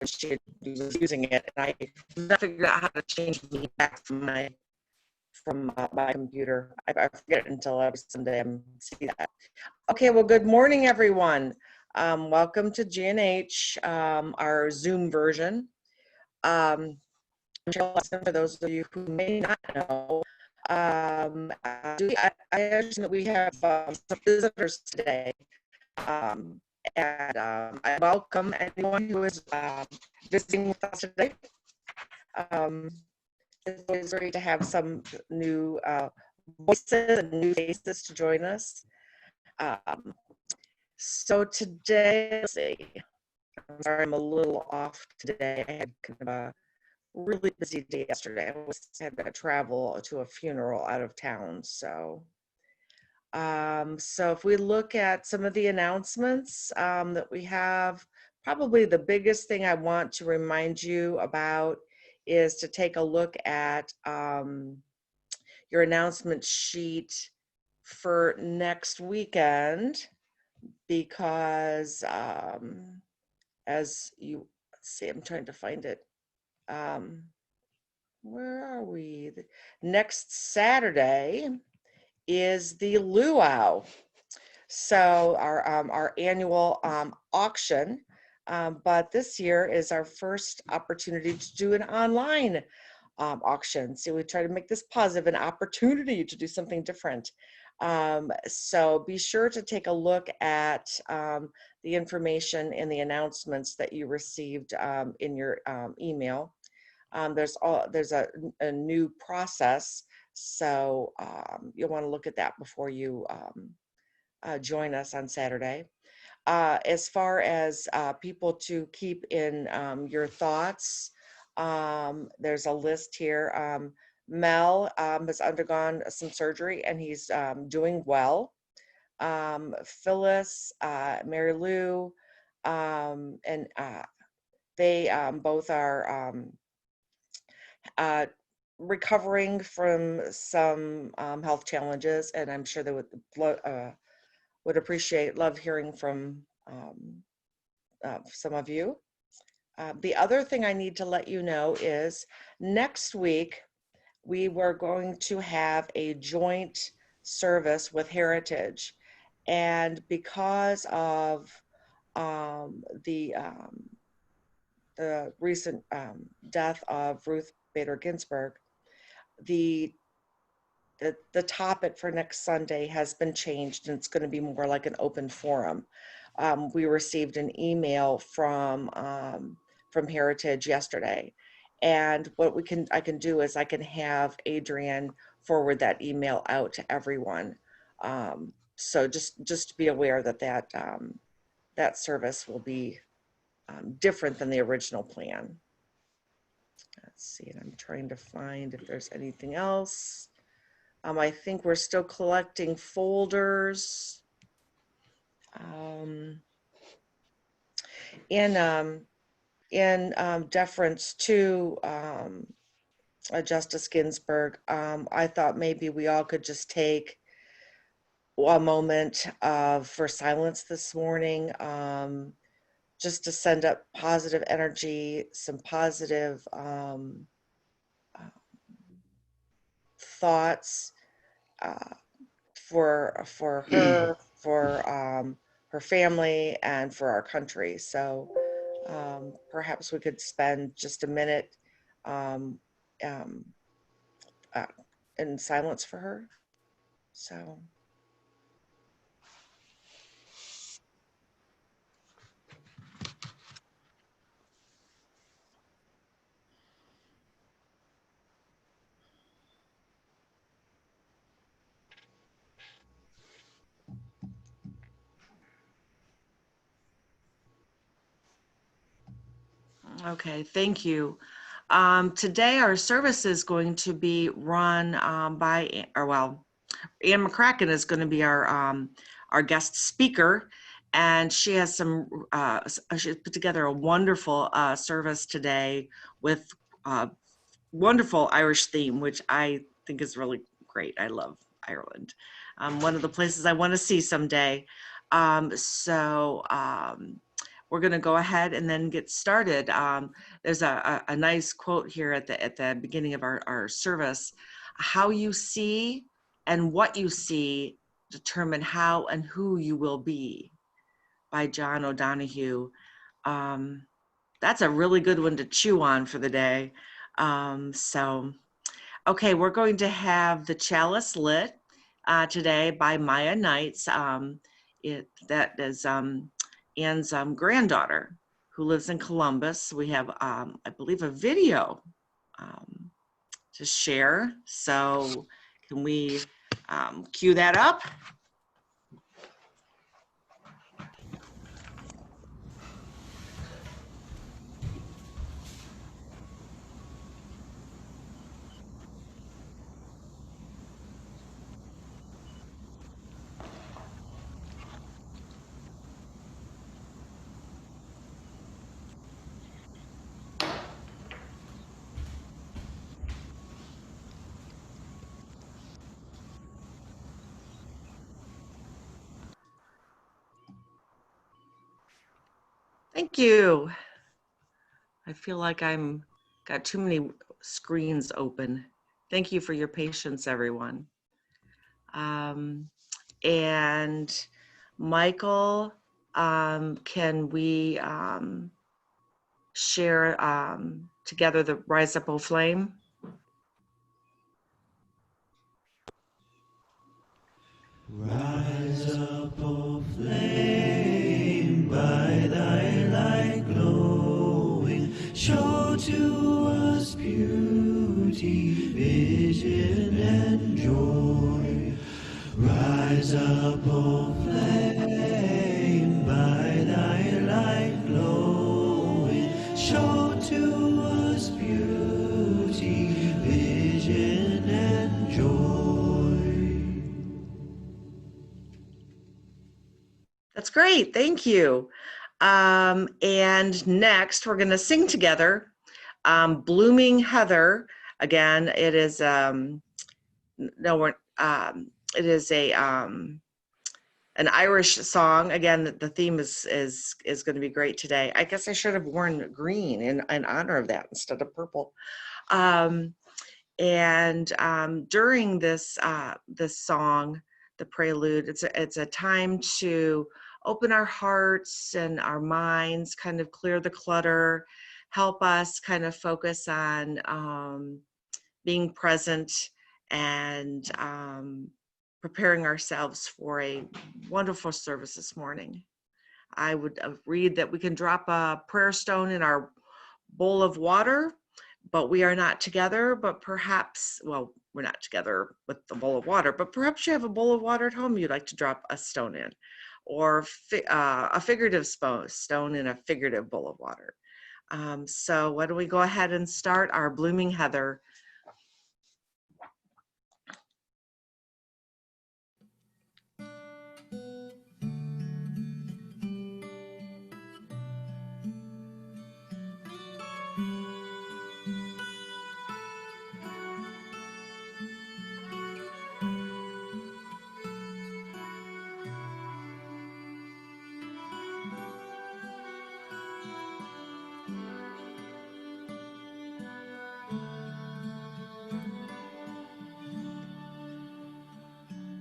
she was using it, and I figured out how to change the back from my computer. I forget it until every Sunday I see that. Okay, well, good morning, everyone. Welcome to GNH, our Zoom version. For those of you who may not know, I understand that we have some visitors today. I welcome anyone who is visiting with us today. It's always great to have some new voices and new faces to join us. So today, let's see, I'm sorry I'm a little off today. I had kind of a really busy day yesterday. I had to travel to a funeral out of town. So if we look at some of the announcements that we have, probably the biggest thing I want to remind you about is to take a look at your announcement sheet for next weekend, because as you see, I'm trying to find it. Where are we? Next Saturday is the luau. So our annual auction, but this year is our first opportunity to do an online auction. So we try to make this positive, an opportunity to do something different. So be sure to take a look at the information in the announcements that you received in your email. There's a new process, so you'll want to look at that before you join us on Saturday. As far as people to keep in your thoughts, there's a list here. Mel has undergone some surgery and he's doing well. Phyllis, Mary Lou, and they both are recovering from some health challenges, and I'm sure they would love hearing from some of you. The other thing I need to let you know is next week we were going to have a joint service with Heritage, and because of the recent death of Ruth Bader Ginsburg, the topic for next Sunday has been changed, and it's going to be more like an open forum. We received an email from Heritage yesterday, and what I can do is I can have Adrian forward that email out to everyone. So just be aware that that service will be different than the original plan. Let's see, and I'm trying to find if there's anything else. I think we're still collecting folders. In deference to Justice Ginsburg, I thought maybe we all could just take a moment for silence this morning, just to send up positive energy, some positive thoughts for her, for her family, and for our country. So perhaps we could spend just a minute in silence for her. So. Okay, thank you. Today our service is going to be run by, Ann McCracken is going to be our guest speaker, and she has she's put together a wonderful service today with a wonderful Irish theme, which I think is really great. I love Ireland. One of the places I want to see someday. we're going to go ahead and then get started. There's a nice quote here at the beginning of our service. How you see and what you see determine how and who you will be, by John O'Donohue. That's a really good one to chew on for the day. Okay, we're going to have the chalice lit today by Maya Knights. That is Ann's granddaughter, who lives in Columbus. We have, I believe, a video to share. So can we cue that up? Thank you. I feel like I'm got too many screens open. Thank you for your patience, everyone. And Michael, can we share together the Rise Up, O Flame? Rise up, O flame, by thy light glowing, show to us beauty, vision, and joy. Rise up, O flame, by thy light glowing, show to us beauty, vision, and joy. That's great, thank you. And next we're gonna sing together, Blooming Heather. Again, it is, it is an Irish song. Again, the theme is gonna be great today. I guess I should have worn green in honor of that instead of purple. During this song, the prelude, it's a time to open our hearts and our minds, kind of clear the clutter, help us kind of focus on being present and preparing ourselves for a wonderful service this morning. I would read that we can drop a prayer stone in our bowl of water, but we are not together, but perhaps, well, we're not together with the bowl of water, but perhaps you have a bowl of water at home you'd like to drop a stone in, or a figurative stone in a figurative bowl of water. So why don't we go ahead and start our Blooming Heather.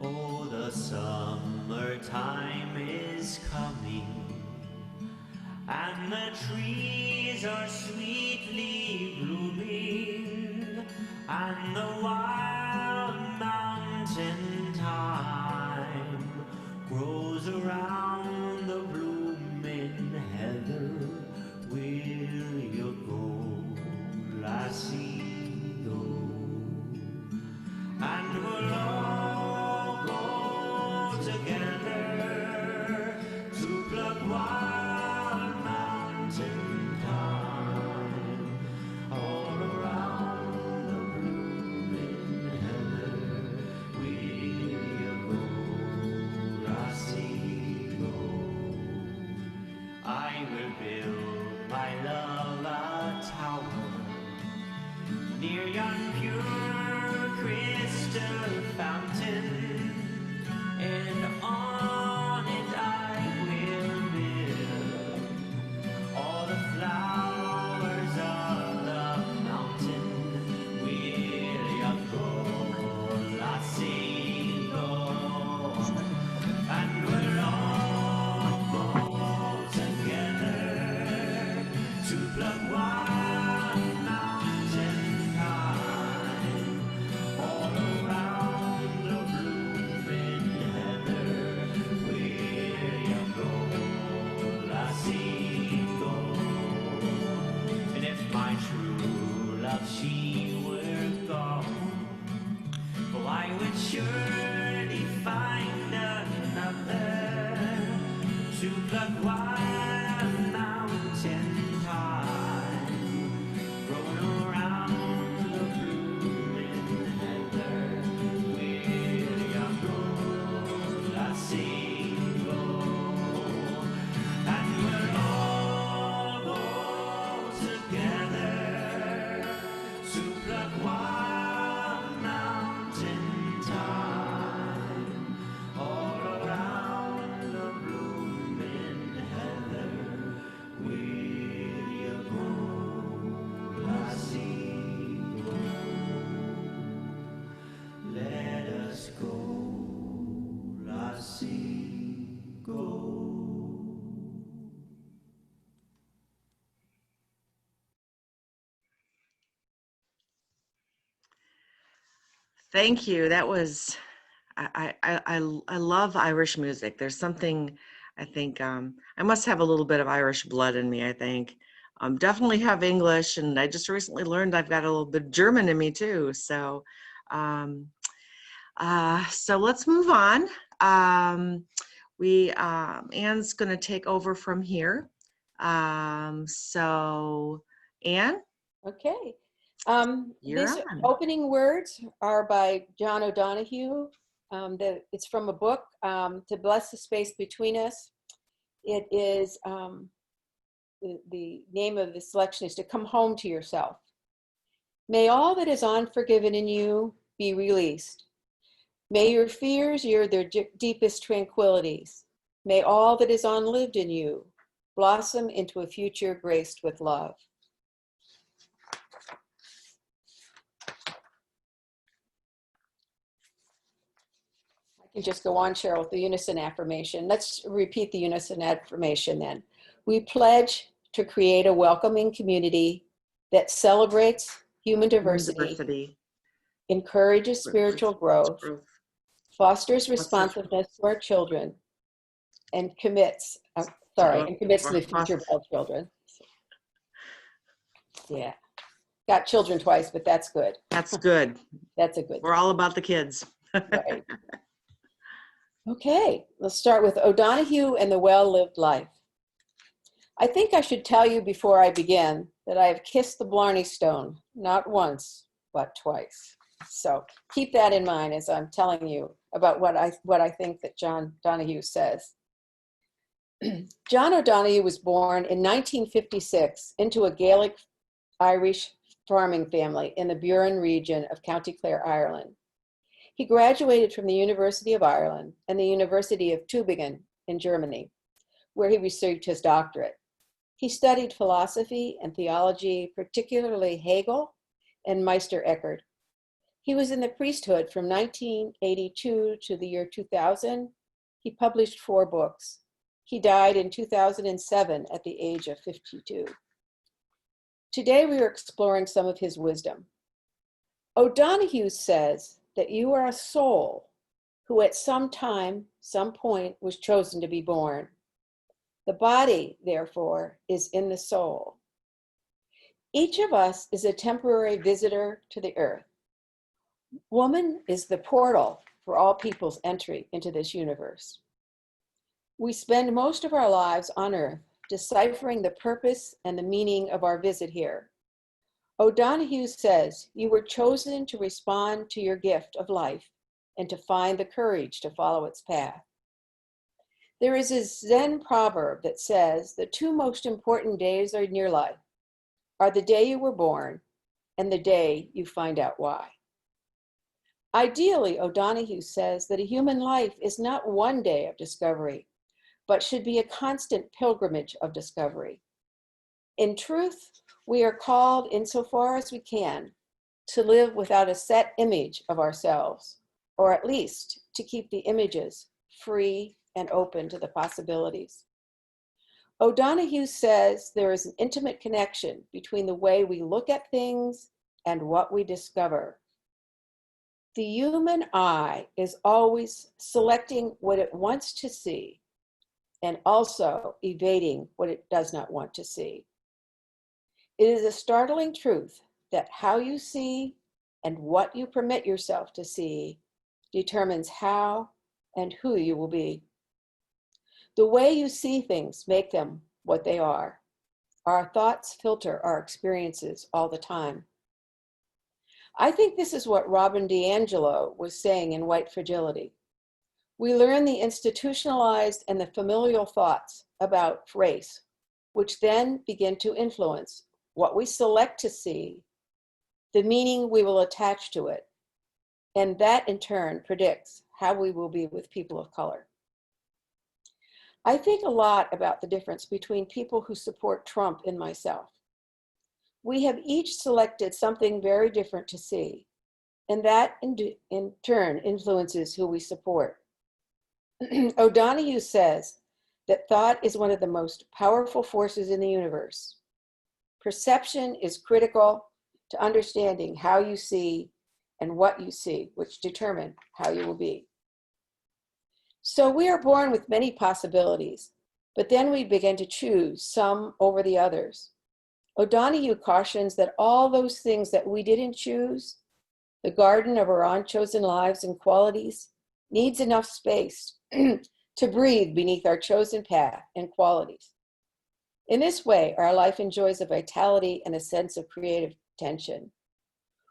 Oh, the summertime is coming, and the trees are sweetly blooming, and the wild mountain thyme grows around the blooming heather. Will you go, lassie, go? And we'll all go together to pluck wild mountain thyme all around the blooming heather. Will you go, lassie, go? I will build, my love, a tower near yon pure crystal fountain, and on it I will build pluck wild mountain pine all around the blooming heather. Where you go, I see gold. And if my true love she were gone, oh, I would surely find another to pluck wild mountain pine grown around the blooming heather. Where you go, I see gold, and we'll all go together to pluck wild mountain thyme all around the blooming heather. Where you go, I see gold. Let us go, I see gold. Thank you. That was, I love Irish music. There's something, I think, I must have a little bit of Irish blood in me, I think. Definitely have English, and I just recently learned I've got a little bit of German in me too. So, so let's move on. Anne's going to take over from here. So, Anne, Okay. you're These on. opening words are by John O'Donohue. It's from a book, To Bless the Space Between Us. It is, the name of the selection is To Come Home to Yourself. May all that is unforgiven in you be released. May your fears yield their deepest tranquilities. May all that is unlived in you blossom into a future graced with love. I can just go on, Cheryl, with the unison affirmation. Let's repeat the unison affirmation then. We pledge to create a welcoming community that celebrates human diversity, encourages spiritual growth, fosters responsiveness to our children, and commits to the future of all children. Yeah. Got children twice, but that's good. That's good. That's a good. We're all about the kids. Right. Okay, let's start with O'Donohue and the Well-Lived Life. I think I should tell you before I begin that I have kissed the Blarney Stone, not once, but twice. So keep that in mind as I'm telling you about what I think that John O'Donohue says. John O'Donohue was born in 1956 into a Gaelic Irish farming family in the Buran region of County Clare, Ireland. He graduated from the University of Ireland and the University of Tübingen in Germany, where he received his doctorate. He studied philosophy and theology, particularly Hegel and Meister Eckhart. He was in the priesthood from 1982 to the year 2000. He published 4 books. He died in 2007 at the age of 52. Today we are exploring some of his wisdom. O'Donohue says that you are a soul who at some time, some point was chosen to be born. The body, therefore, is in the soul. Each of us is a temporary visitor to the earth. Woman is the portal for all people's entry into this universe. We spend most of our lives on earth deciphering the purpose and the meaning of our visit here. O'Donohue says you were chosen to respond to your gift of life and to find the courage to follow its path. There is a Zen proverb that says the 2 most important days in your life are the day you were born and the day you find out why. Ideally, O'Donohue says that a human life is not one day of discovery, but should be a constant pilgrimage of discovery. In truth, we are called, insofar as we can, to live without a set image of ourselves, or at least to keep the images free and open to the possibilities. O'Donohue says there is an intimate connection between the way we look at things and what we discover. The human eye is always selecting what it wants to see and also evading what it does not want to see. It is a startling truth that how you see and what you permit yourself to see determines how and who you will be. The way you see things make them what they are. Our thoughts filter our experiences all the time. I think this is what Robin DiAngelo was saying in White Fragility. We learn the institutionalized and the familial thoughts about race, which then begin to influence what we select to see, the meaning we will attach to it, and that in turn predicts how we will be with people of color. I think a lot about the difference between people who support Trump and myself. We have each selected something very different to see, and that in turn influences who we support. O'Donohue says that thought is one of the most powerful forces in the universe. Perception is critical to understanding how you see and what you see, which determine how you will be. So we are born with many possibilities, but then we begin to choose some over the others. O'Donohue cautions that all those things that we didn't choose, the garden of our unchosen lives and qualities, needs enough space to breathe beneath our chosen path and qualities. In this way, our life enjoys a vitality and a sense of creative tension.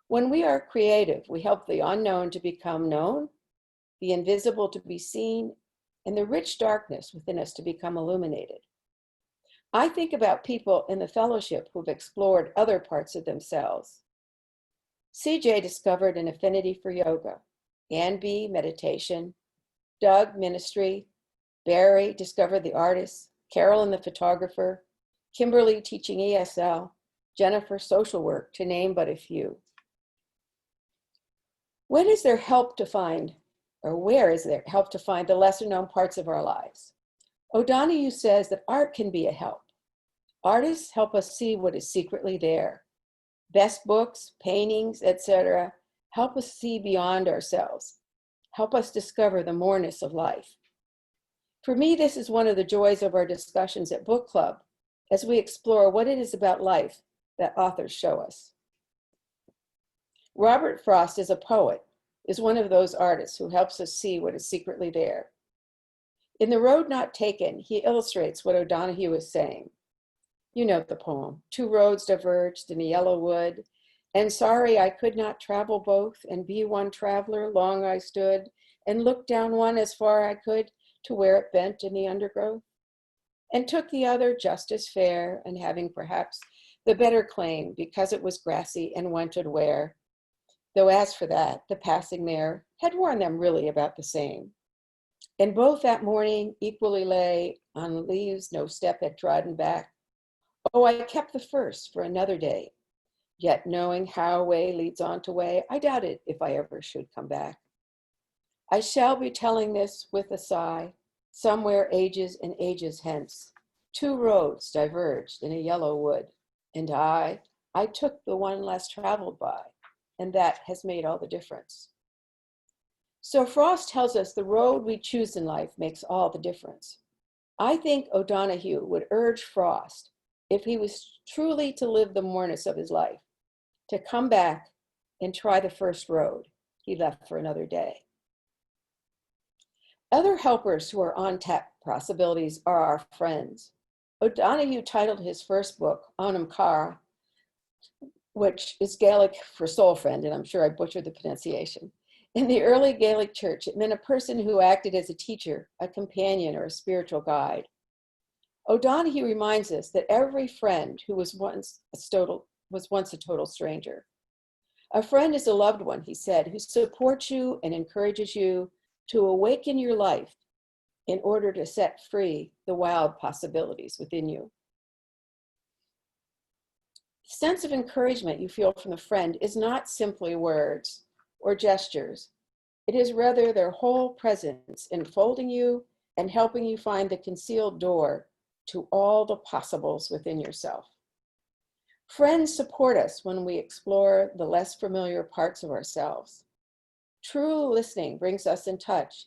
When we are creative, we help the unknown to become known, the invisible to be seen, and the rich darkness within us to become illuminated. I think about people in the fellowship who've explored other parts of themselves. CJ discovered an affinity for yoga, Ann B, meditation, Doug, ministry, Barry discovered the artist, Carolyn, the photographer, Kimberly teaching ESL, Jennifer, social work, to name but a few. When is there help to find, or where is there help to find the lesser known parts of our lives? O'Donohue says that art can be a help. Artists help us see what is secretly there. Best books, paintings, etc. help us see beyond ourselves, help us discover the moreness of life. For me, this is one of the joys of our discussions at book club, as we explore what it is about life that authors show us. Robert Frost is a poet, is one of those artists who helps us see what is secretly there. In The Road Not Taken, he illustrates what O'Donohue is saying. You know the poem. Two roads diverged in a yellow wood, and sorry I could not travel both, and be one traveler, long I stood, and looked down one as far I could to where it bent in the undergrowth, and took the other just as fair, and having perhaps the better claim, because it was grassy and wanted wear. Though as for that, the passing mare had warned them really about the same. And both that morning equally lay on leaves no step had trodden back. Oh, I kept the first for another day. Yet knowing how way leads on to way, I doubted if I ever should come back. I shall be telling this with a sigh, somewhere ages and ages hence. Two roads diverged in a yellow wood, and I took the one less traveled by, and that has made all the difference. So Frost tells us the road we choose in life makes all the difference. I think O'Donohue would urge Frost, if he was truly to live the moreness of his life, to come back and try the first road he left for another day. Other helpers who are on tap possibilities are our friends. O'Donohue titled his first book, Onam Cara, which is Gaelic for soul friend, and I'm sure I butchered the pronunciation. In the early Gaelic church, it meant a person who acted as a teacher, a companion, or a spiritual guide. O'Donohue reminds us that every friend who was once a total stranger. A friend is a loved one, he said, who supports you and encourages you to awaken your life in order to set free the wild possibilities within you. The sense of encouragement you feel from a friend is not simply words or gestures. It is rather their whole presence enfolding you and helping you find the concealed door to all the possibles within yourself. Friends support us when we explore the less familiar parts of ourselves. True listening brings us in touch,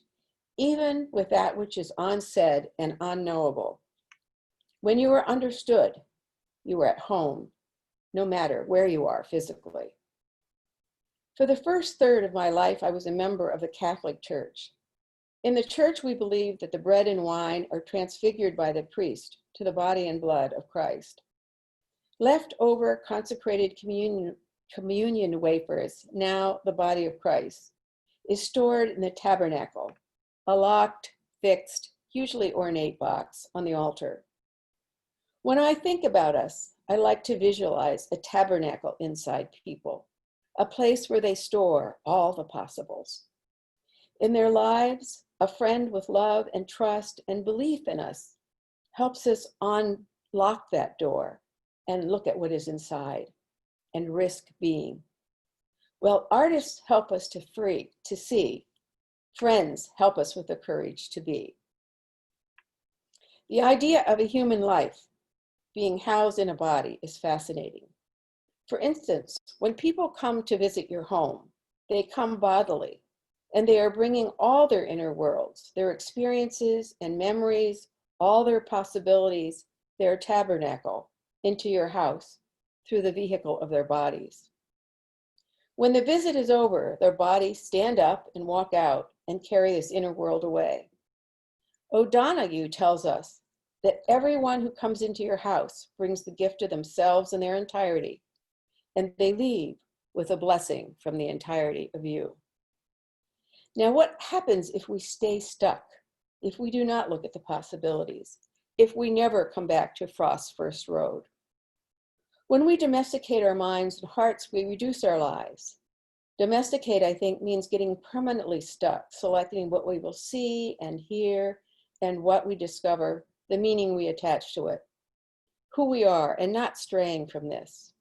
even with that which is unsaid and unknowable. When you are understood, you are at home, no matter where you are physically. For the first third of my life, I was a member of the Catholic Church. In the church, we believe that the bread and wine are transfigured by the priest to the body and blood of Christ. Leftover consecrated communion wafers, now the body of Christ, is stored in the tabernacle, a locked, fixed, hugely ornate box on the altar. When I think about us, I like to visualize a tabernacle inside people, a place where they store all the possibles. In their lives, a friend with love and trust and belief in us helps us unlock that door and look at what is inside and risk being. Well, artists help us to see. Friends help us with the courage to be. The idea of a human life being housed in a body is fascinating. For instance, when people come to visit your home, they come bodily, and they are bringing all their inner worlds, their experiences and memories, all their possibilities, their tabernacle, into your house through the vehicle of their bodies. When the visit is over, their bodies stand up and walk out and carry this inner world away. O'Donoghue tells us that everyone who comes into your house brings the gift of themselves in their entirety, and they leave with a blessing from the entirety of you. Now, what happens if we stay stuck, if we do not look at the possibilities, if we never come back to Frost's first road? When we domesticate our minds and hearts, we reduce our lives. Domesticate, I think, means getting permanently stuck, selecting what we will see and hear and what we discover, the meaning we attach to it, who we are, and not straying from this.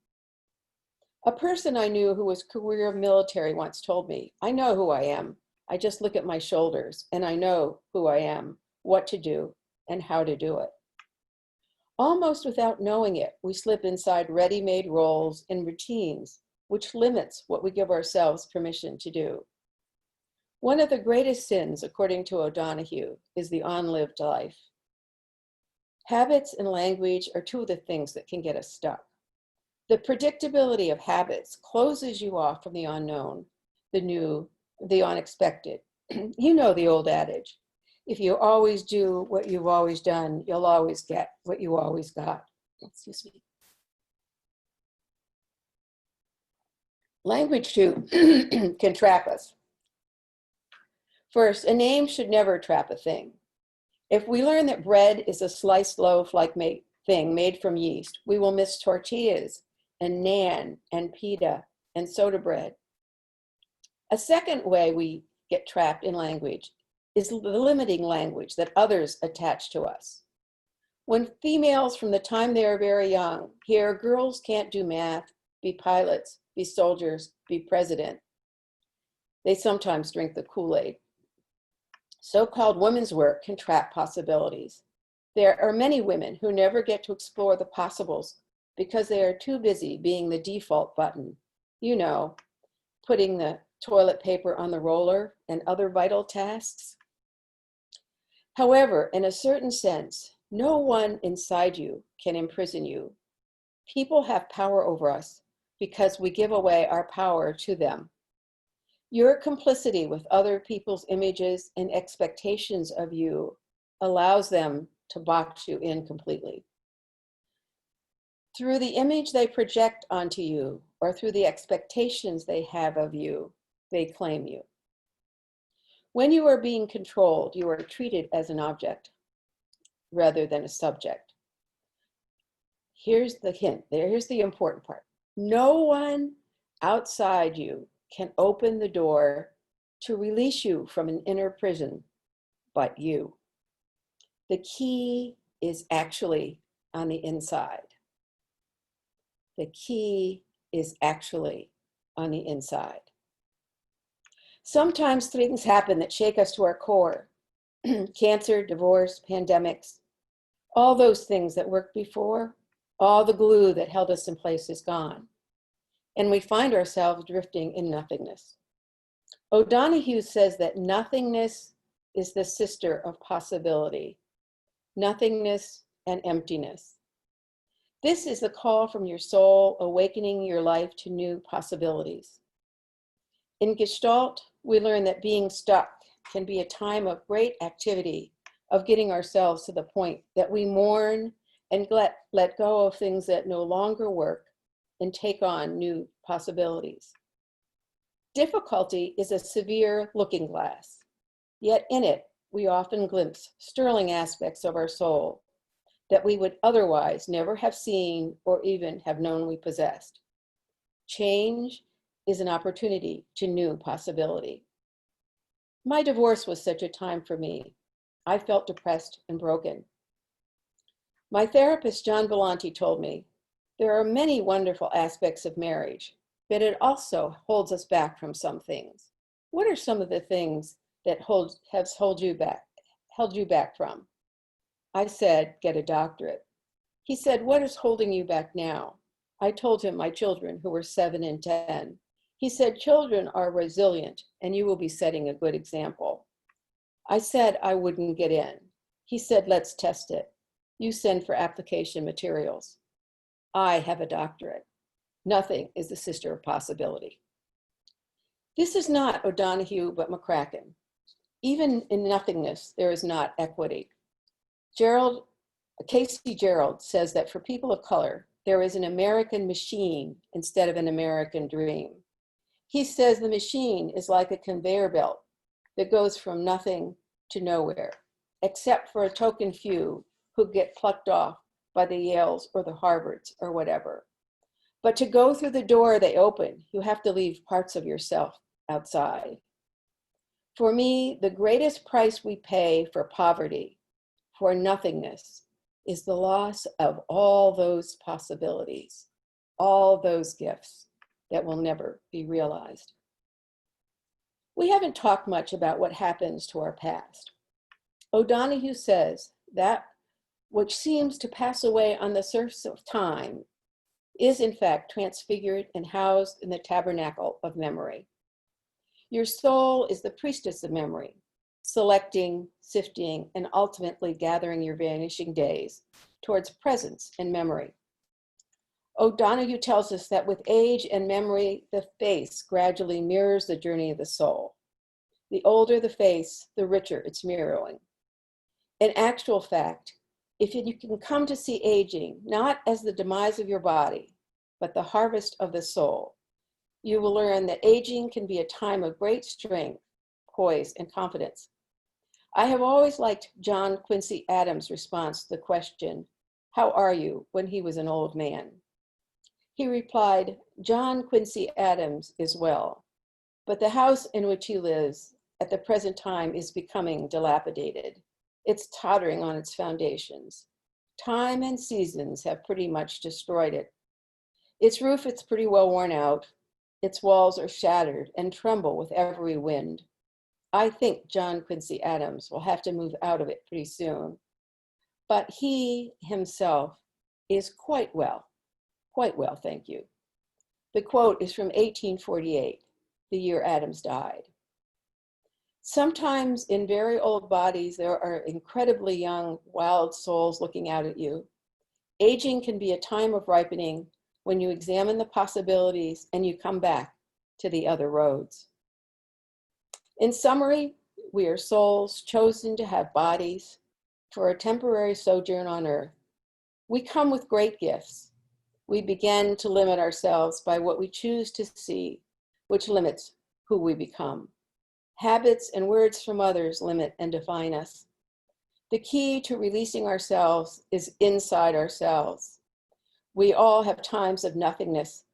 A person I knew who was career military once told me, I know who I am. I just look at my shoulders and I know who I am, what to do, and how to do it. Almost without knowing it, we slip inside ready-made roles and routines, which limits what we give ourselves permission to do. One of the greatest sins, according to O'Donoghue, is the unlived life. Habits and language are two of the things that can get us stuck. The predictability of habits closes you off from the unknown, the new, the unexpected. You know the old adage, if you always do what you've always done, you'll always get what you always got. Excuse me. Language too can trap us. First, a name should never trap a thing. If we learn that bread is a sliced loaf-like thing made from yeast, we will miss tortillas and naan and pita and soda bread. A second way we get trapped in language is the limiting language that others attach to us. When females from the time they are very young hear girls can't do math, be pilots, be soldiers, be president, they sometimes drink the Kool-Aid. So-called women's work can trap possibilities. There are many women who never get to explore the possibles because they are too busy being the default button. You know, putting the toilet paper on the roller and other vital tasks. However, in a certain sense, no one inside you can imprison you. People have power over us because we give away our power to them. Your complicity with other people's images and expectations of you allows them to box you in completely. Through the image they project onto you, or through the expectations they have of you, they claim you. When you are being controlled, you are treated as an object rather than a subject. Here's the hint, here's the important part. No one outside you can open the door to release you from an inner prison but you. The key is actually on the inside. The key is actually on the inside. Sometimes things happen that shake us to our core. Cancer, divorce, pandemics. All those things that worked before, all the glue that held us in place is gone. And we find ourselves drifting in nothingness. O'Donohue says that nothingness is the sister of possibility, nothingness and emptiness. This is the call from your soul, awakening your life to new possibilities. In Gestalt, we learn that being stuck can be a time of great activity, of getting ourselves to the point that we mourn and let go of things that no longer work and take on new possibilities. Difficulty is a severe looking glass, yet in it we often glimpse sterling aspects of our soul that we would otherwise never have seen or even have known we possessed. Change is an opportunity to new possibility. My divorce was such a time for me. I felt depressed and broken. My therapist, John Belanti, told me, there are many wonderful aspects of marriage, but it also holds us back from some things. What are some of the things that have held you back from? I said, get a doctorate. He said, what is holding you back now? I told him my children, who were 7 and 10. He said, children are resilient and you will be setting a good example. I said I wouldn't get in. He said, let's test it. You send for application materials. I have a doctorate. Nothing is the sister of possibility. This is not O'Donohue, but McCracken. Even in nothingness, there is not equity. Casey Gerald says that for people of color, there is an American machine instead of an American dream. He says the machine is like a conveyor belt that goes from nothing to nowhere, except for a token few who get plucked off by the Yales or the Harvards or whatever. But to go through the door they open, you have to leave parts of yourself outside. For me, the greatest price we pay for poverty, for nothingness, is the loss of all those possibilities, all those gifts that will never be realized. We haven't talked much about what happens to our past. O'Donohue says that which seems to pass away on the surface of time is in fact transfigured and housed in the tabernacle of memory. Your soul is the priestess of memory, selecting, sifting, and ultimately gathering your vanishing days towards presence and memory. O'Donohue tells us that with age and memory, the face gradually mirrors the journey of the soul. The older the face, the richer its mirroring. In actual fact, if you can come to see aging not as the demise of your body, but the harvest of the soul, you will learn that aging can be a time of great strength, poise, and confidence. I have always liked John Quincy Adams' response to the question, "How are you?" when he was an old man. He replied, "John Quincy Adams is well, but the house in which he lives at the present time is becoming dilapidated. It's tottering on its foundations. Time and seasons have pretty much destroyed it. Its roof is pretty well worn out. Its walls are shattered and tremble with every wind. I think John Quincy Adams will have to move out of it pretty soon. But he himself is quite well, thank you." The quote is from 1848, the year Adams died. Sometimes in very old bodies, there are incredibly young, wild souls looking out at you. Aging can be a time of ripening when you examine the possibilities and you come back to the other roads. In summary, we are souls chosen to have bodies for a temporary sojourn on earth. We come with great gifts. We begin to limit ourselves by what we choose to see, which limits who we become. Habits and words from others limit and define us. The key to releasing ourselves is inside ourselves. We all have times of nothingness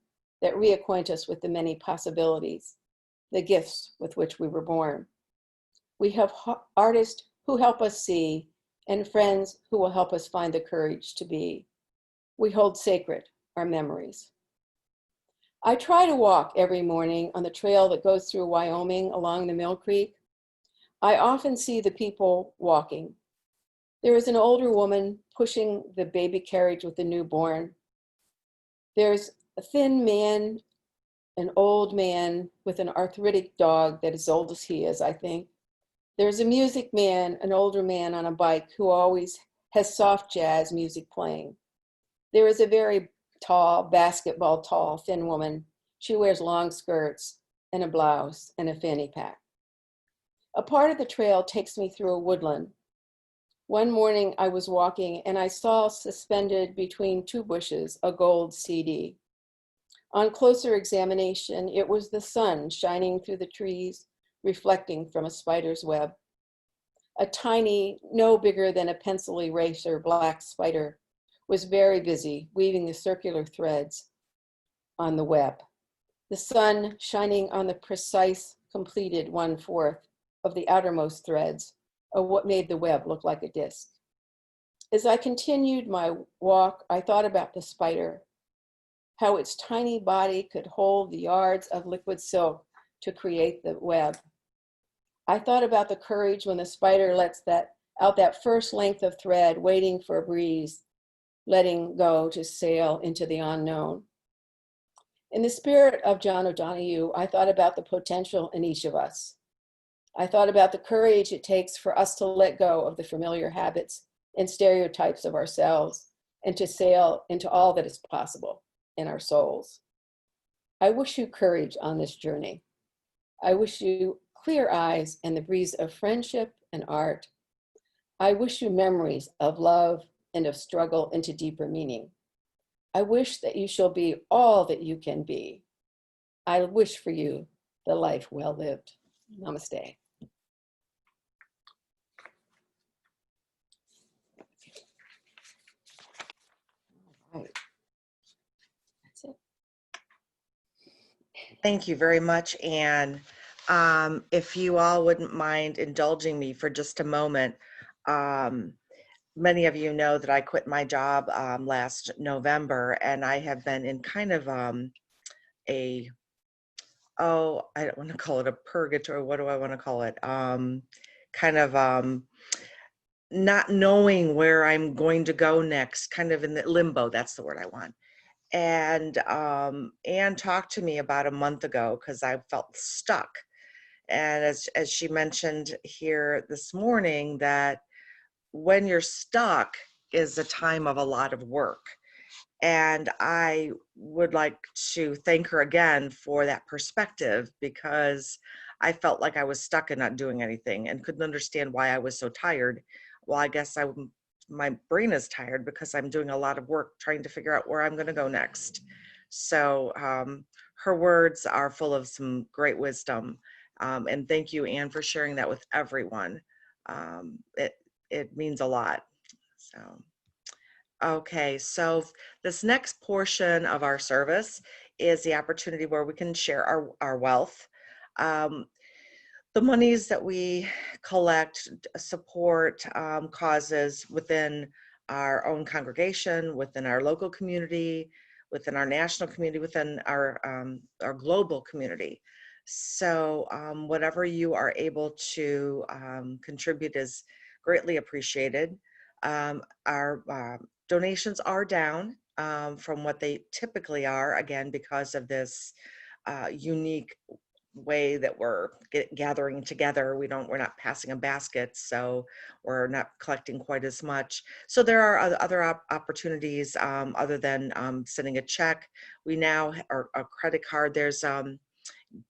that reacquaint us with the many possibilities, the gifts with which we were born. We have artists who help us see and friends who will help us find the courage to be. We hold sacred our memories. I try to walk every morning on the trail that goes through Wyoming along the Mill Creek. I often see the people walking. There is an older woman pushing the baby carriage with the newborn. There's a thin man, an old man with an arthritic dog that is as old as he is, I think. There's a music man, an older man on a bike who always has soft jazz music playing. There is a very tall, basketball tall, thin woman. She wears long skirts and a blouse and a fanny pack. A part of the trail takes me through a woodland. One morning I was walking and I saw suspended between two bushes a gold CD. On closer examination, it was the sun shining through the trees, reflecting from a spider's web. A tiny, no bigger than a pencil eraser black spider was very busy weaving the circular threads on the web. The sun shining on the precise, completed 1/4 of the outermost threads of what made the web look like a disc. As I continued my walk, I thought about the spider, how its tiny body could hold the yards of liquid silk to create the web. I thought about the courage when the spider lets out that first length of thread, waiting for a breeze, letting go to sail into the unknown. In the spirit of John O'Donohue, I thought about the potential in each of us. I thought about the courage it takes for us to let go of the familiar habits and stereotypes of ourselves and to sail into all that is possible in our souls. I wish you courage on this journey. I wish you clear eyes and the breeze of friendship and art. I wish you memories of love and of struggle into deeper meaning. I wish that you shall be all that you can be. I wish for you the life well lived. Namaste. All right. That's it. Thank you very much, Anne. If you all wouldn't mind indulging me for just a moment, many of you know that I quit my job last November, and I have been in kind of I don't want to call it a purgatory. What do I want to call it? Kind of not knowing where I'm going to go next, kind of in the limbo. That's the word I want. And Anne talked to me about a month ago because I felt stuck. And as she mentioned here this morning, that when you're stuck is a time of a lot of work. And I would like to thank her again for that perspective, because I felt like I was stuck and not doing anything and couldn't understand why I was so tired. Well, I guess my brain is tired because I'm doing a lot of work trying to figure out where I'm going to go next. So her words are full of some great wisdom. And thank you, Anne, for sharing that with everyone. It means a lot. So, okay, so this next portion of our service is the opportunity where we can share our wealth. The monies that we collect support causes within our own congregation, within our local community, within our national community, within our global community. So whatever you are able to contribute is greatly appreciated. Our donations are down from what they typically are, again, because of this unique way that we're gathering together. We're not passing a basket, so we're not collecting quite as much. So there are other opportunities other than sending a check. We now are a credit card. There's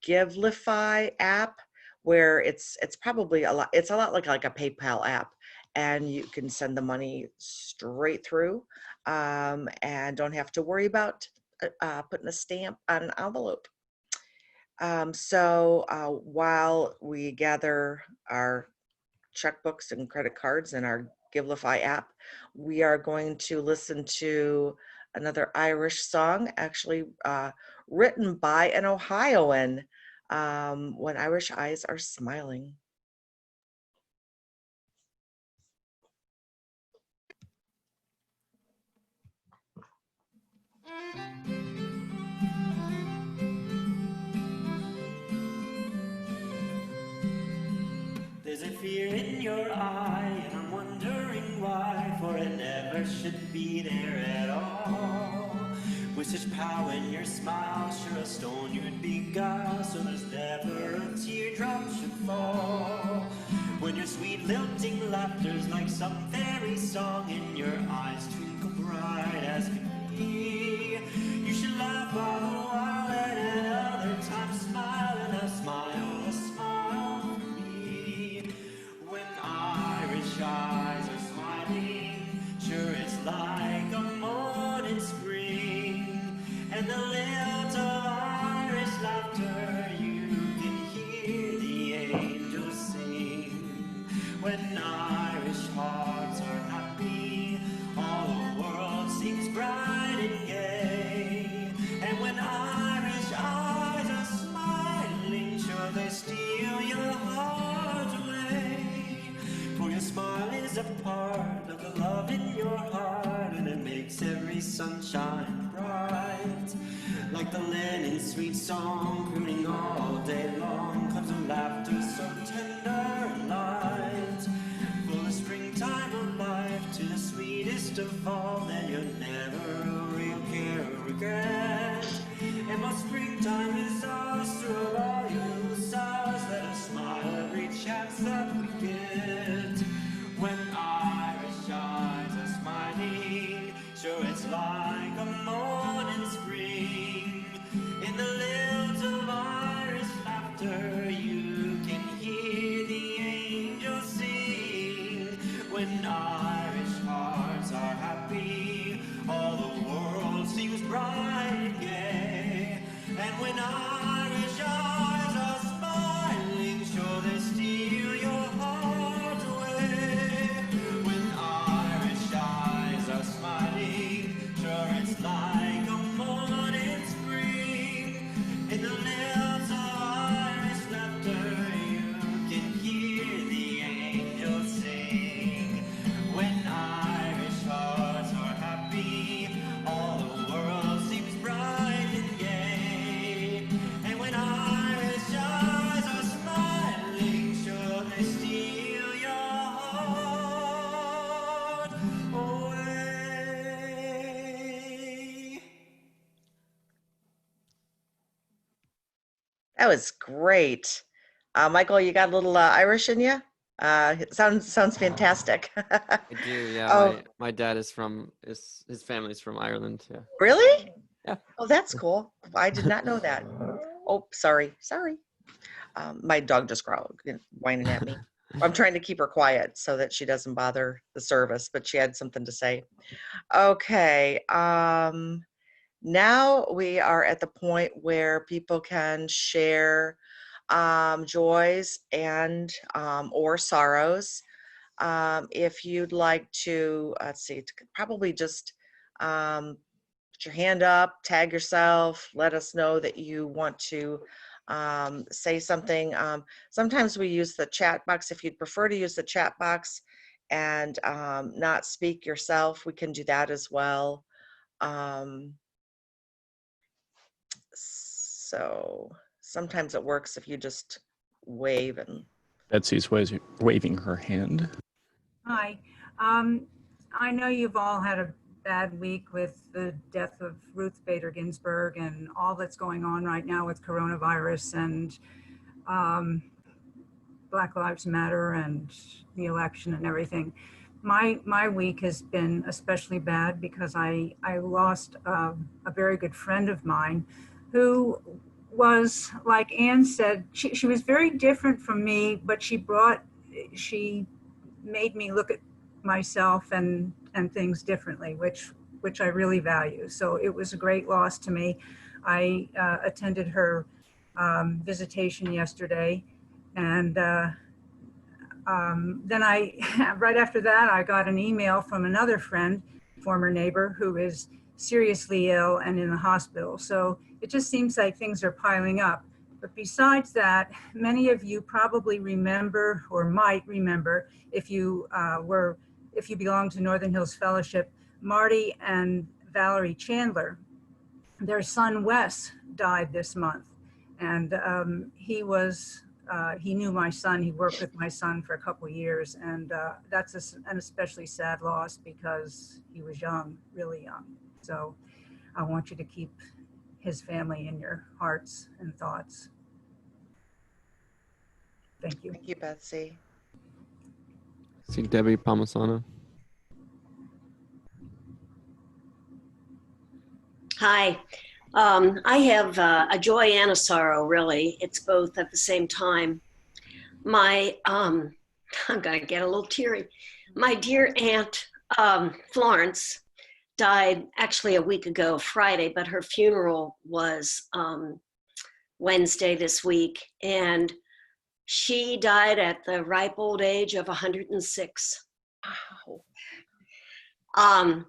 Givelify app where it's probably it's a lot like a PayPal app, and you can send the money straight through and don't have to worry about putting a stamp on an envelope. So while we gather our checkbooks and credit cards in our Givelify app, we are going to listen to another Irish song, actually written by an Ohioan, When Irish Eyes Are Smiling. There's a fear in your eye, and I'm wondering why. For before and never should be there at all. With such power in your smile, sure a stone you'd be God, so there's never a teardrop should fall. When your sweet lilting laughter's like some fairy song, in your eyes twinkle bright as can be. You should laugh all the while and at other times smile, and a smile for me. When Irish eyes are smiling, sure it's like a morning spring, and the lilt of Irish laughter you can hear the angels sing. When Irish hearts are happy, all the world seems bright and gay. And when Irish eyes are smiling, sure they steal your heart away. For your smile is a part of the love in your heart, and it makes every sunshine bright. Like the linen sweet song crooning all day long, comes a laughter so tender and light. Full of springtime of life, to the sweetest of all, then you're never a real care or regret. And my springtime is ours through all your little sighs. Let us smile every chance that we get. When Irish eyes are smiling, sure it's like a morning spring. In the lilt of Irish laughter, you can hear the angels sing. When Irish hearts are happy, all the world seems bright and gay. And when Irish eyes are smiling, sure they steal your heart away. When Irish eyes are smiling, sure it's like a morning spring. In the lilt of Irish laughter, you can hear the angels sing. When Irish hearts are happy, all the world seems bright and gay. And when Irish eyes are smiling, sure they steal your heart away. That was great. Michael, you got a little Irish in you? It sounds fantastic. I do, yeah. Oh, My dad is from his family's from Ireland, yeah. really? Yeah. Oh, that's cool. I did not know that. Oh, sorry. My dog just growled, whining at me. I'm trying to keep her quiet so that she doesn't bother the service, but she had something to say. Okay. Now we are at the point where people can share joys and or sorrows. If you'd like to, let's see, probably just put your hand up, tag yourself, let us know that you want to say something. Sometimes we use the chat box. If you'd prefer to use the chat box and not speak yourself, we can do that as well. So sometimes it works if you just wave and Betsy's waving her hand. Hi. I know you've all had a bad week with the death of Ruth Bader Ginsburg and all that's going on right now with coronavirus and Black Lives Matter and the election and everything. My week has been especially bad because I lost a very good friend of mine who was, like Anne said, she was very different from me, but she made me look at myself and things differently, which I really value. So it was a great loss to me. I attended her visitation yesterday, and then right after that, I got an email from another friend, former neighbor, who is seriously ill and in the hospital. So it just seems like things are piling up. But besides that, many of you probably remember or might remember, if you belong to Northern Hills Fellowship, Marty and Valerie Chandler. Their son Wes died this month, and he was He knew my son. He worked with my son for a couple of years, and that's an especially sad loss because he was young, really young. So I want you to keep his family in your hearts and thoughts. Thank you. Thank you, Betsy. See Debbie Palmisano. Hi. I have a joy and a sorrow, really. It's both at the same time. My, I'm going to get a little teary. My dear Aunt Florence died actually a week ago, Friday, but her funeral was Wednesday this week. And she died at the ripe old age of 106. Wow.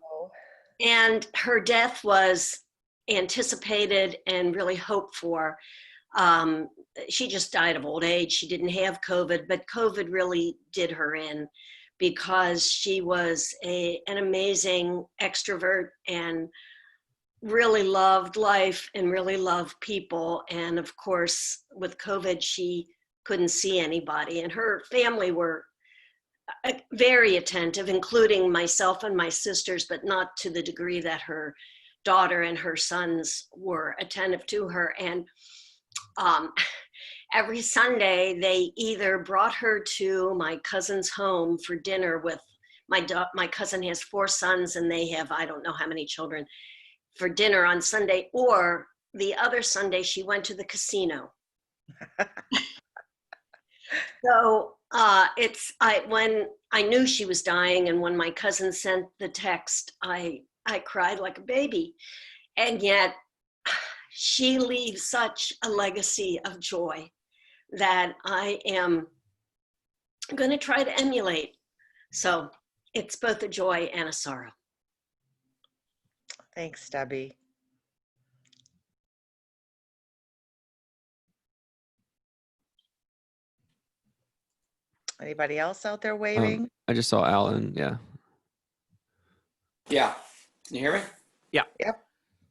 And her death was anticipated and really hoped for. She just died of old age. She didn't have COVID, but COVID really did her in because she was an amazing extrovert and really loved life and really loved people. And of course, with COVID, she couldn't see anybody, and her family were very attentive, including myself and my sisters, but not to the degree that her daughter and her sons were attentive to her. And every Sunday, they either brought her to my cousin's home for dinner with my cousin has 4 sons, and they have, I don't know how many children, for dinner on Sunday, or the other Sunday, she went to the casino. So when I knew she was dying, and when my cousin sent the text, I cried like a baby. And yet she leaves such a legacy of joy that I am going to try to emulate. So it's both a joy and a sorrow. Thanks, Debbie. Anybody else out there waving? I just saw Alan. Yeah. Yeah. Can you hear me? Yep, we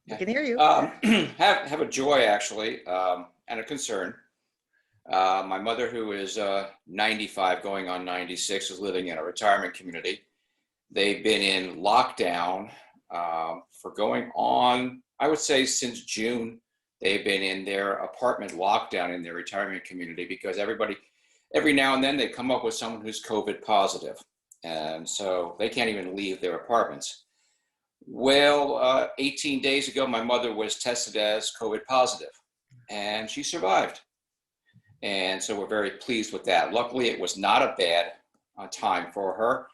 Yeah. can hear you. Have a joy, actually, and a concern. My mother, who is 95 going on 96, is living in a retirement community. They've been in lockdown for going on, I would say, since June. They've been in their apartment lockdown in their retirement community because every now and then they come up with someone who's COVID positive. And so they can't even leave their apartments. Well, 18 days ago, my mother was tested as COVID positive, and she survived. And so we're very pleased with that. Luckily, it was not a bad time for her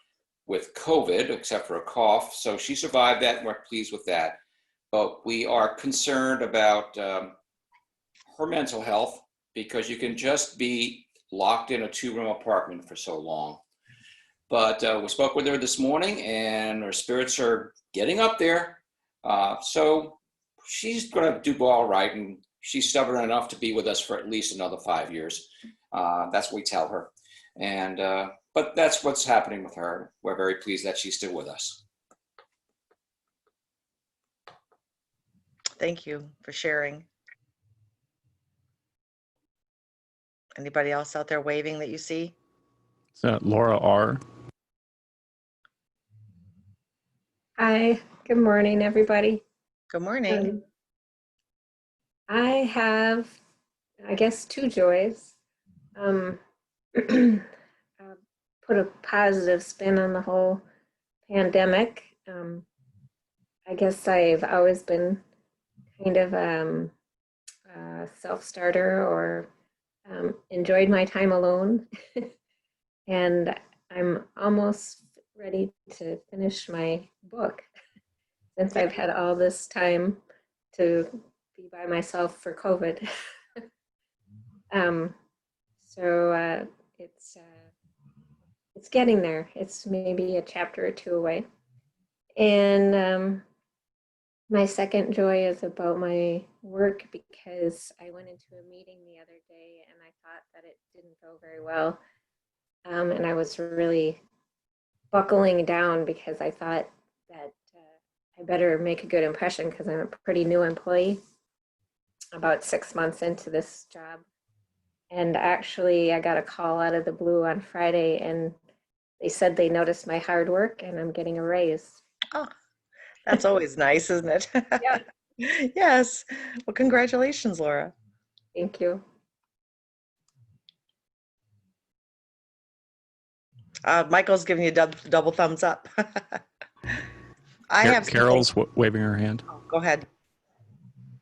with COVID, except for a cough. So she survived that, and we're pleased with that. But we are concerned about her mental health because you can just be locked in a 2-room apartment for so long. But we spoke with her this morning, and her spirits are getting up there. So she's going to do all right, and she's stubborn enough to be with us for at least another 5 years. That's what we tell her. And but that's what's happening with her. We're very pleased that she's still with us. Thank you for sharing. Anybody else out there waving that you see? Laura R. Hi, good morning, everybody. Good morning. I have, I guess, 2 joys. Put a positive spin on the whole pandemic. I guess I've always been kind of a self-starter or enjoyed my time alone. And I'm almost ready to finish my book since I've had all this time to be by myself for COVID. So it's getting there. It's maybe a chapter or 2 away. And my second joy is about my work because I went into a meeting the other day and I thought that it didn't go very well. And I was really buckling down because I thought that I better make a good impression because I'm a pretty new employee, about 6 months into this job. And actually, I got a call out of the blue on Friday, and they said they noticed my hard work and I'm getting a raise. Oh, that's always nice, isn't it? Yeah. Yes. Well, congratulations, Laura. Thank you. Michael's giving you double thumbs up. I have something. Carol's waving her hand. Oh, go ahead.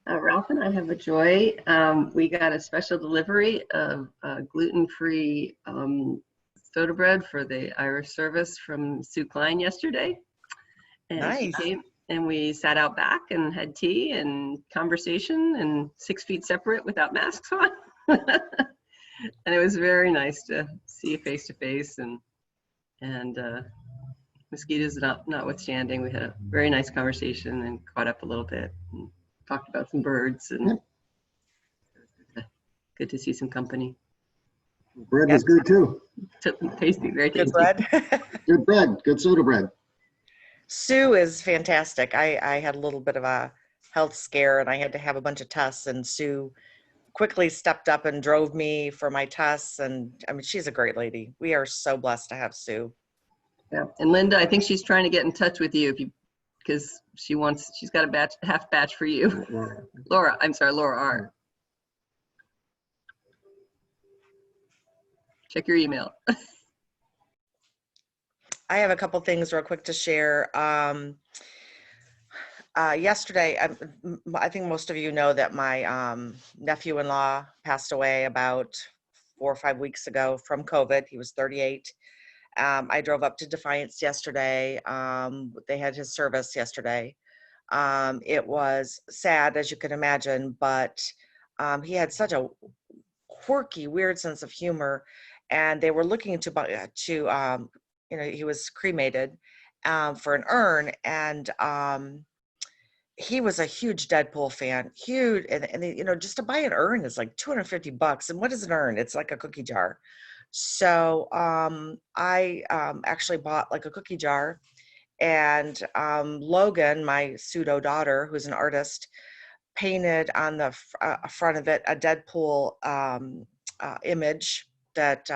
Ralph and I have a joy. We got a special delivery of gluten-free soda bread for the Irish service from Sue Klein yesterday. And Nice. she came and we sat out back and had tea and conversation and 6 feet separate without masks on. And it was very nice to see you face to face and mosquitoes notwithstanding. We had a very nice conversation and caught up a little bit and talked about some birds, and good to see some company. Bread was good too. Tasty, very tasty. Good bread. Good bread, good soda bread. Sue is fantastic. I had a little bit of a health scare and I had to have a bunch of tests, and Sue quickly stepped up and drove me for my tests. And I mean, she's a great lady. We are so blessed to have Sue. Yeah, and Linda, I think she's trying to get in touch with you because she's got a half batch for you. Laura R. Check your email. I have a couple things real quick to share. Yesterday, I think most of you know that my nephew-in-law passed away about 4 or 5 weeks ago from COVID. He was 38. I drove up to Defiance yesterday. They had his service yesterday. It was sad, as you can imagine, but he had such a quirky, weird sense of humor, and they were looking to he was cremated for an urn, and he was a huge Deadpool fan, huge, and just to buy an urn is like $250. And what is an urn? It's like a cookie jar. So I actually bought like a cookie jar, and Logan, my pseudo daughter, who's an artist, painted on the front of it a Deadpool image that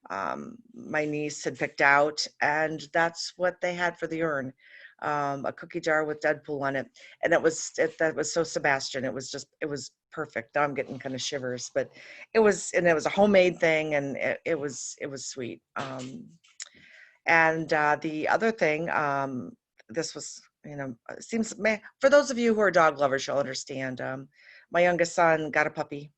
my niece had picked out, and that's what they had for the urn. A cookie jar with Deadpool on it, and that was so Sebastian. It was perfect. Now I'm getting kind of shivers, but it was a homemade thing, and it was sweet. And the other thing, this was, seems, for those of you who are dog lovers, you'll understand. My youngest son got a puppy,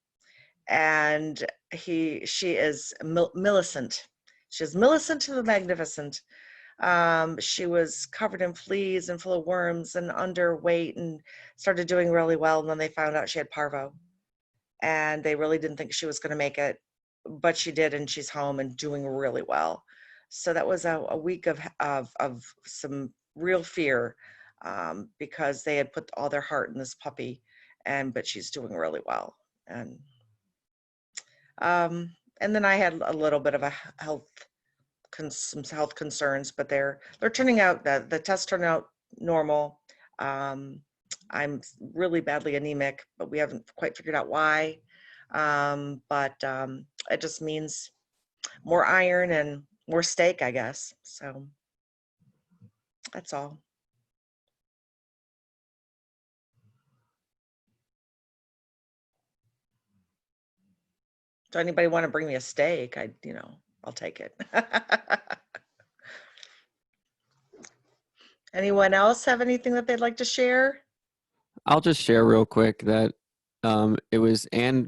and she is Millicent. She's Millicent the Magnificent. She was covered in fleas and full of worms and underweight, and started doing really well. And then they found out she had parvo, and they really didn't think she was going to make it, but she did, and she's home and doing really well. So that was a week of some real fear, because they had put all their heart in this puppy, but she's doing really well. And then I had a little bit of a some health concerns, but they're turning out, the tests turned out normal. I'm really badly anemic, but we haven't quite figured out why. But it just means more iron and more steak, I guess. So that's all. So anybody want to bring me a steak? I'll take it. Anyone else have anything that they'd like to share? I'll just share real quick that it was Anne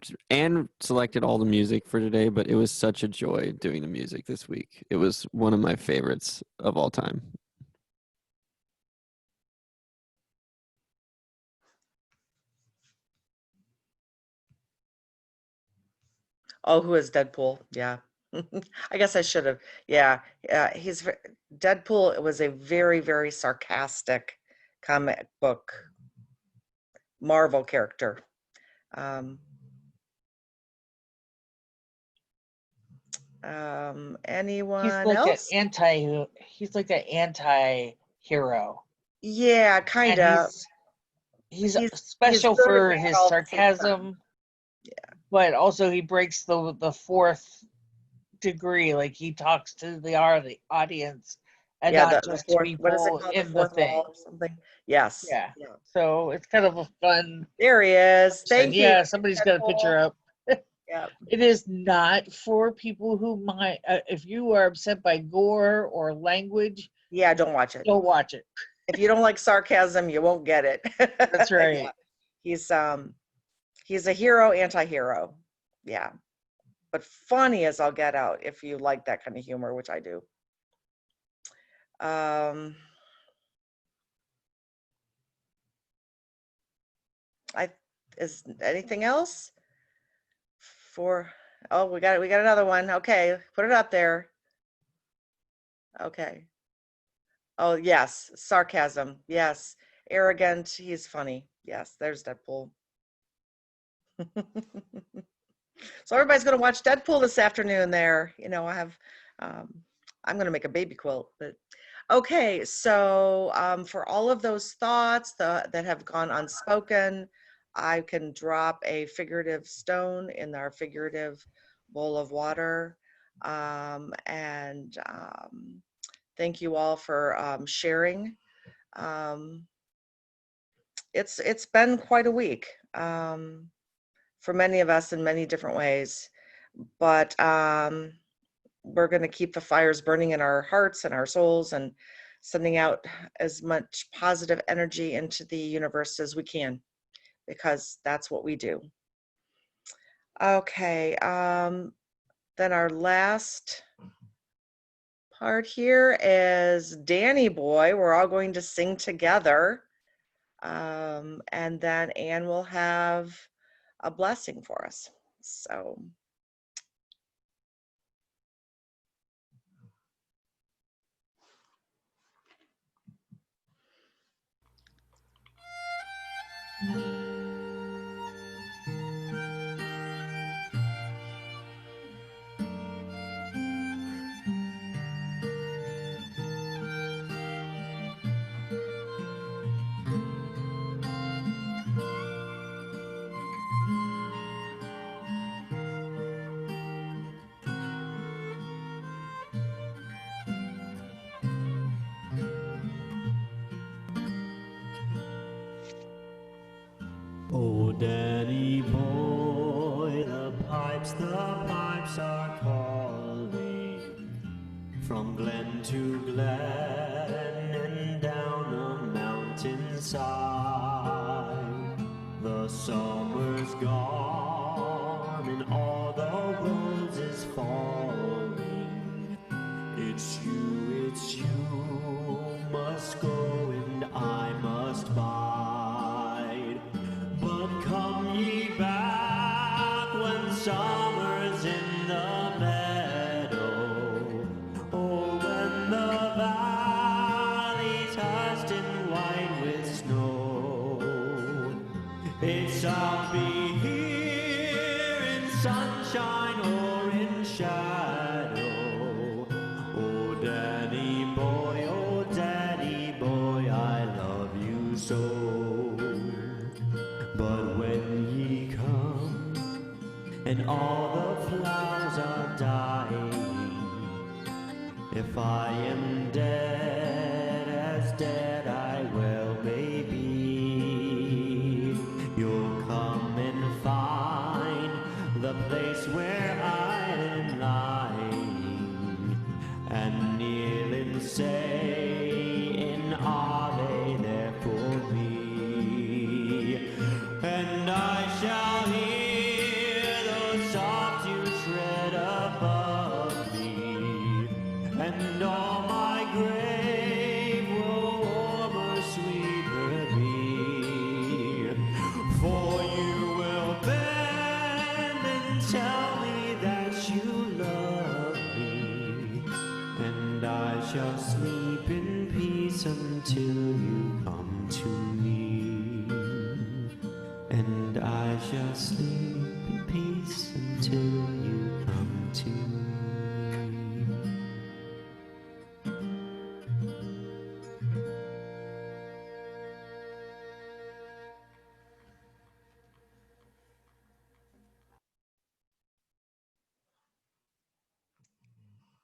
selected all the music for today, but it was such a joy doing the music this week. It was one of my favorites of all time. Oh, who is Deadpool? Yeah. I guess I should have. Yeah. Deadpool. It was a very, very sarcastic comic book Marvel character. Anyone else? He's like the anti-hero. Yeah, kind of. He's special for his sarcasm. But also he breaks the fourth degree, like he talks to the audience and Yeah, not the just to fourth, what is it people called? The in the fourth thing. wall or something? Yes. Yeah. Yeah. So it's kind of a fun. There he is. Thank you. Yeah, somebody's got a picture up. Yeah. It is not for people who might, if you are upset by gore or language, Yeah, don't watch it. don't watch it. If you don't like sarcasm, you won't get it. That's right. Yeah. He's a hero, anti-hero. Yeah. But funny as I'll get out if you like that kind of humor, which I do. Is anything else? Oh, we got another one. Okay, put it up there. Okay. Oh, yes, sarcasm. Yes. Arrogant. He's funny. Yes, there's Deadpool. So everybody's going to watch Deadpool this afternoon there. You know, I'm going to make a baby quilt, but okay. So for all of those thoughts that have gone unspoken, I can drop a figurative stone in our figurative bowl of water. And thank you all for sharing. It's been quite a week for many of us in many different ways, but we're going to keep the fires burning in our hearts and our souls and sending out as much positive energy into the universe as we can, because that's what we do. Okay, then our last part here is Danny Boy. We're all going to sing together. And then Anne will have a blessing for us. So. Oh, Danny boy, the pipes are calling from glen to glen and down a mountainside. The summer's gone and all the roses falling. It's you must go and I must bide. But come ye back when summer's in the meadow. Oh, when the valley's hushed and white with snow. It's I'll be here in sunshine or in shadow. Oh, Danny boy, I love you so. But when ye come and all the flowers are dying, if I am dead, as dead I well may be, you'll come and find the place where I am lying, and kneel and say in Ave there for me. And I shall hear those soft dews tread above me, and all my grave will warmer, sweeter be. For you will bend and tell me that you love me, and I shall sleep in peace until you come to me. And I shall sleep in peace until you come to me.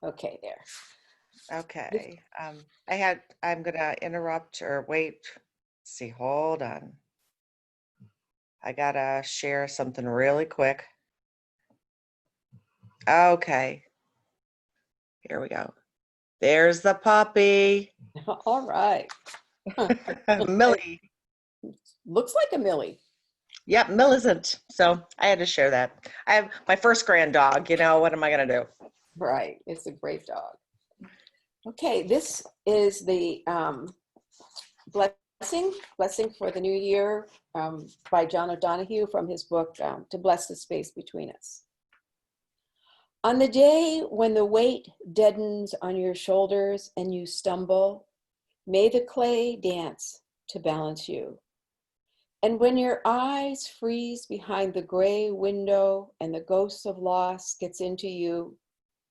Okay, there. Okay. I'm gonna interrupt or wait. Let's see, hold on. I gotta share something really quick. Okay. Here we go. There's the puppy. All right. Millie. Looks like a Millie. Yep, Millicent. So I had to share that. I have my first grand dog, what am I gonna do? Right. It's a great dog. Okay, this is the blessing for the new year by John O'Donohue from his book, To Bless the Space Between Us. On the day when the weight deadens on your shoulders and you stumble, may the clay dance to balance you. And when your eyes freeze behind the gray window and the ghost of loss gets into you,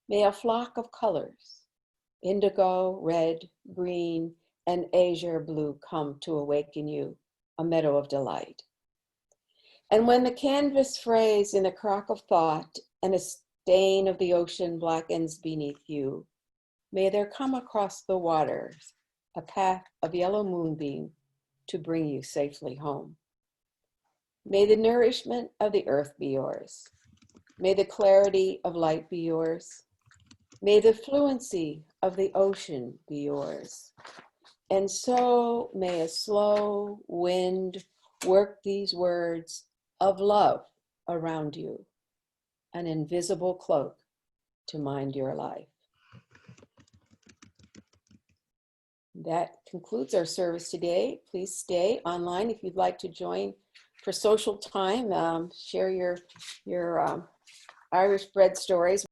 may a flock of colors, indigo, red, green, and azure blue, come to awaken you, a meadow of delight. And when the canvas frays in the crack of thought and a stain of the ocean blackens beneath you, may there come across the waters a path of yellow moonbeam to bring you safely home. May the nourishment of the earth be yours. May the clarity of light be yours. May the fluency of the ocean be yours. And so may a slow wind work these words of love around you, an invisible cloak to mind your life. That concludes our service today. Please stay online if you'd like to join for social time. Share your Irish bread stories